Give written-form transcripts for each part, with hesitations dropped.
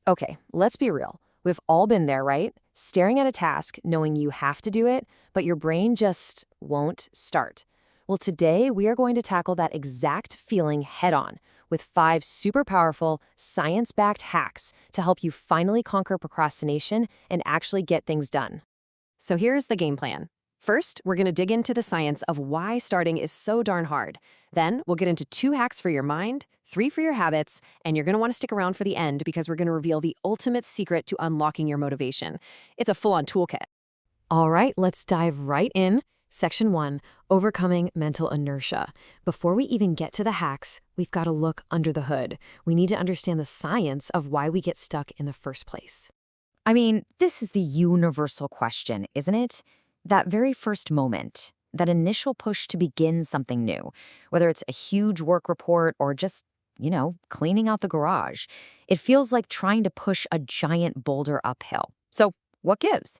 Okay, let's be real. We've all been there, right? Staring at a task, knowing you have to do it, but your brain just won't start. Well, today we are going to tackle that exact feeling head on with 5 super powerful, science backed hacks to help you finally conquer procrastination and actually get things done. So here's the game plan. First, we're going to dig into the science of why starting is so darn hard. Then, we'll get into 2 hacks for your mind, 3 for your habits, and you're going to want to stick around for the end because we're going to reveal the ultimate secret to unlocking your motivation. It's a full-on toolkit. All right, let's dive right in. Section 1, overcoming mental inertia. Before we even get to the hacks, we've got to look under the hood. We need to understand the science of why we get stuck in the first place. I mean, this is the universal question, isn't it? That very first moment, that initial push to begin something new, whether it's a huge work report or just, cleaning out the garage, it feels like trying to push a giant boulder uphill. So, what gives?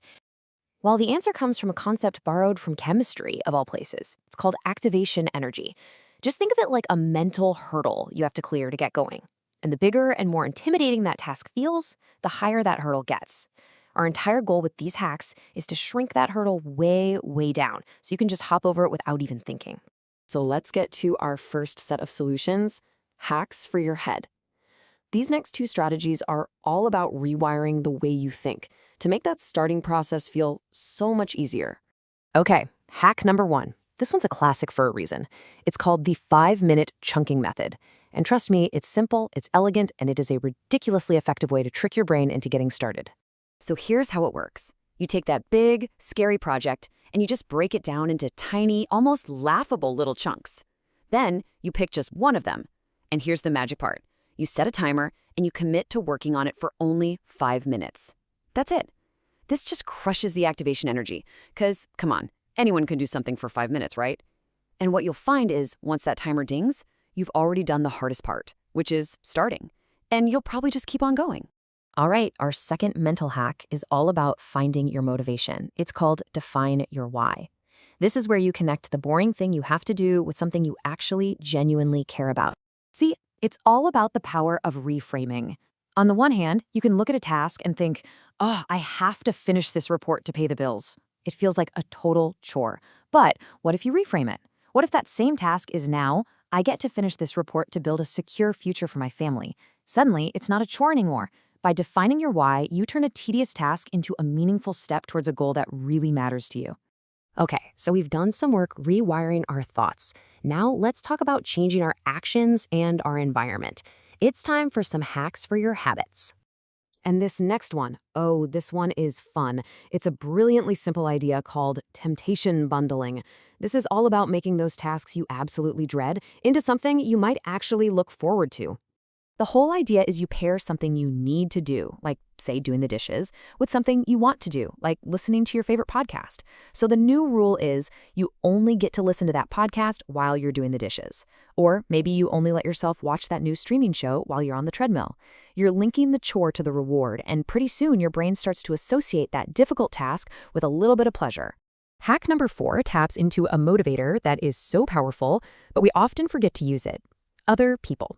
Well, the answer comes from a concept borrowed from chemistry, of all places. It's called activation energy. Just think of it like a mental hurdle you have to clear to get going. And the bigger and more intimidating that task feels, the higher that hurdle gets. Our entire goal with these hacks is to shrink that hurdle way, way down so you can just hop over it without even thinking. So let's get to our first set of solutions, hacks for your head. These next 2 strategies are all about rewiring the way you think to make that starting process feel so much easier. Okay, hack number 1. This one's a classic for a reason. It's called the 5-minute chunking method. And trust me, it's simple, it's elegant, and it is a ridiculously effective way to trick your brain into getting started. So here's how it works. You take that big, scary project, and you just break it down into tiny, almost laughable little chunks. Then you pick just one of them. And here's the magic part. You set a timer, and you commit to working on it for only 5 minutes. That's it. This just crushes the activation energy. Because, come on, anyone can do something for 5 minutes, right? And what you'll find is, once that timer dings, you've already done the hardest part, which is starting. And you'll probably just keep on going. All right, our second mental hack is all about finding your motivation. It's called define your why. This is where you connect the boring thing you have to do with something you actually genuinely care about. See, it's all about the power of reframing. On the one hand, you can look at a task and think, oh, I have to finish this report to pay the bills. It feels like a total chore. But what if you reframe it? What if that same task is now, I get to finish this report to build a secure future for my family? Suddenly, it's not a chore anymore. By defining your why, you turn a tedious task into a meaningful step towards a goal that really matters to you. Okay, so we've done some work rewiring our thoughts. Now let's talk about changing our actions and our environment. It's time for some hacks for your habits. And this next one, oh, this one is fun. It's a brilliantly simple idea called temptation bundling. This is all about making those tasks you absolutely dread into something you might actually look forward to. The whole idea is you pair something you need to do, like, say, doing the dishes, with something you want to do, like listening to your favorite podcast. So the new rule is you only get to listen to that podcast while you're doing the dishes. Or maybe you only let yourself watch that new streaming show while you're on the treadmill. You're linking the chore to the reward, and pretty soon your brain starts to associate that difficult task with a little bit of pleasure. Hack number 4 taps into a motivator that is so powerful, but we often forget to use it. Other people.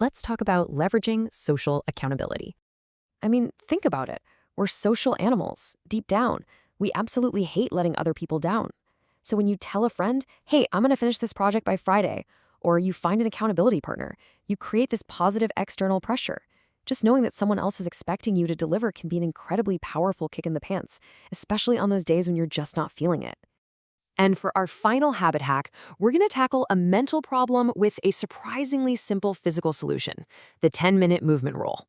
Let's talk about leveraging social accountability. I mean, think about it. We're social animals, deep down. We absolutely hate letting other people down. So when you tell a friend, hey, I'm going to finish this project by Friday, or you find an accountability partner, you create this positive external pressure. Just knowing that someone else is expecting you to deliver can be an incredibly powerful kick in the pants, especially on those days when you're just not feeling it. And for our final habit hack, we're going to tackle a mental problem with a surprisingly simple physical solution, the 10-minute movement rule.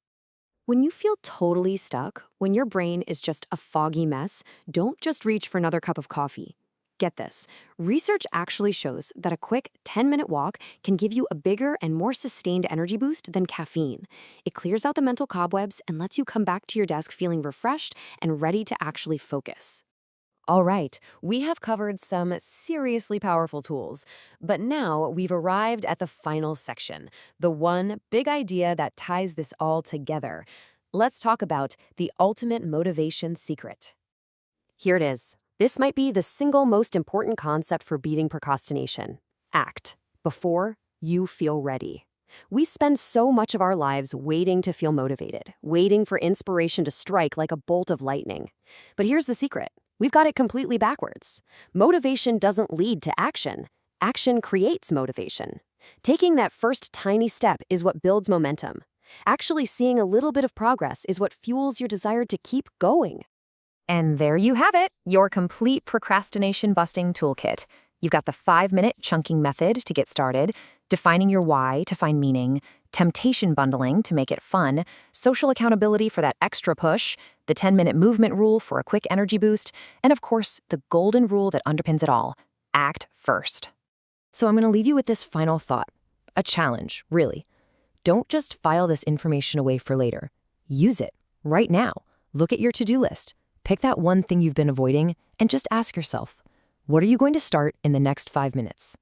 When you feel totally stuck, when your brain is just a foggy mess, don't just reach for another cup of coffee. Get this, research actually shows that a quick 10-minute walk can give you a bigger and more sustained energy boost than caffeine. It clears out the mental cobwebs and lets you come back to your desk feeling refreshed and ready to actually focus. All right, we have covered some seriously powerful tools, but now we've arrived at the final section, the one big idea that ties this all together. Let's talk about the ultimate motivation secret. Here it is. This might be the single most important concept for beating procrastination. Act before you feel ready. We spend so much of our lives waiting to feel motivated, waiting for inspiration to strike like a bolt of lightning. But here's the secret. We've got it completely backwards. Motivation doesn't lead to action. Action creates motivation. Taking that first tiny step is what builds momentum. Actually seeing a little bit of progress is what fuels your desire to keep going. And there you have it, your complete procrastination-busting toolkit. You've got the 5-minute chunking method to get started, defining your why to find meaning, temptation bundling to make it fun, social accountability for that extra push, the 10-minute movement rule for a quick energy boost, and of course, the golden rule that underpins it all: act first. So I'm going to leave you with this final thought. A challenge, really. Don't just file this information away for later. Use it right now. Look at your to-do list. Pick that one thing you've been avoiding and just ask yourself, what are you going to start in the next 5 minutes?